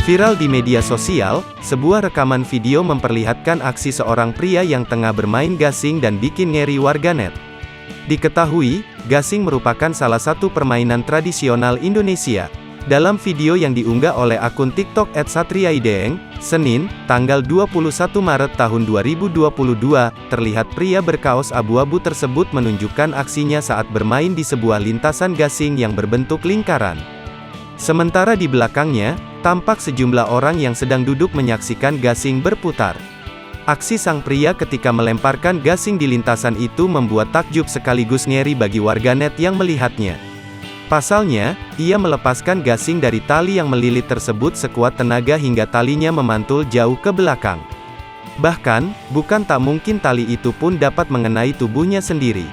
Viral di media sosial, sebuah rekaman video memperlihatkan aksi seorang pria yang tengah bermain gasing dan bikin ngeri warganet. Diketahui, gasing merupakan salah satu permainan tradisional Indonesia. Dalam video yang diunggah oleh akun TikTok @satriaideeng, Senin, tanggal 21 Maret tahun 2022, terlihat pria berkaos abu-abu tersebut menunjukkan aksinya saat bermain di sebuah lintasan gasing yang berbentuk lingkaran. Sementara di belakangnya, tampak sejumlah orang yang sedang duduk menyaksikan gasing berputar. Aksi sang pria ketika melemparkan gasing di lintasan itu membuat takjub sekaligus ngeri bagi warganet yang melihatnya. Pasalnya, ia melepaskan gasing dari tali yang melilit tersebut sekuat tenaga hingga talinya memantul jauh ke belakang. Bahkan, bukan tak mungkin tali itu pun dapat mengenai tubuhnya sendiri.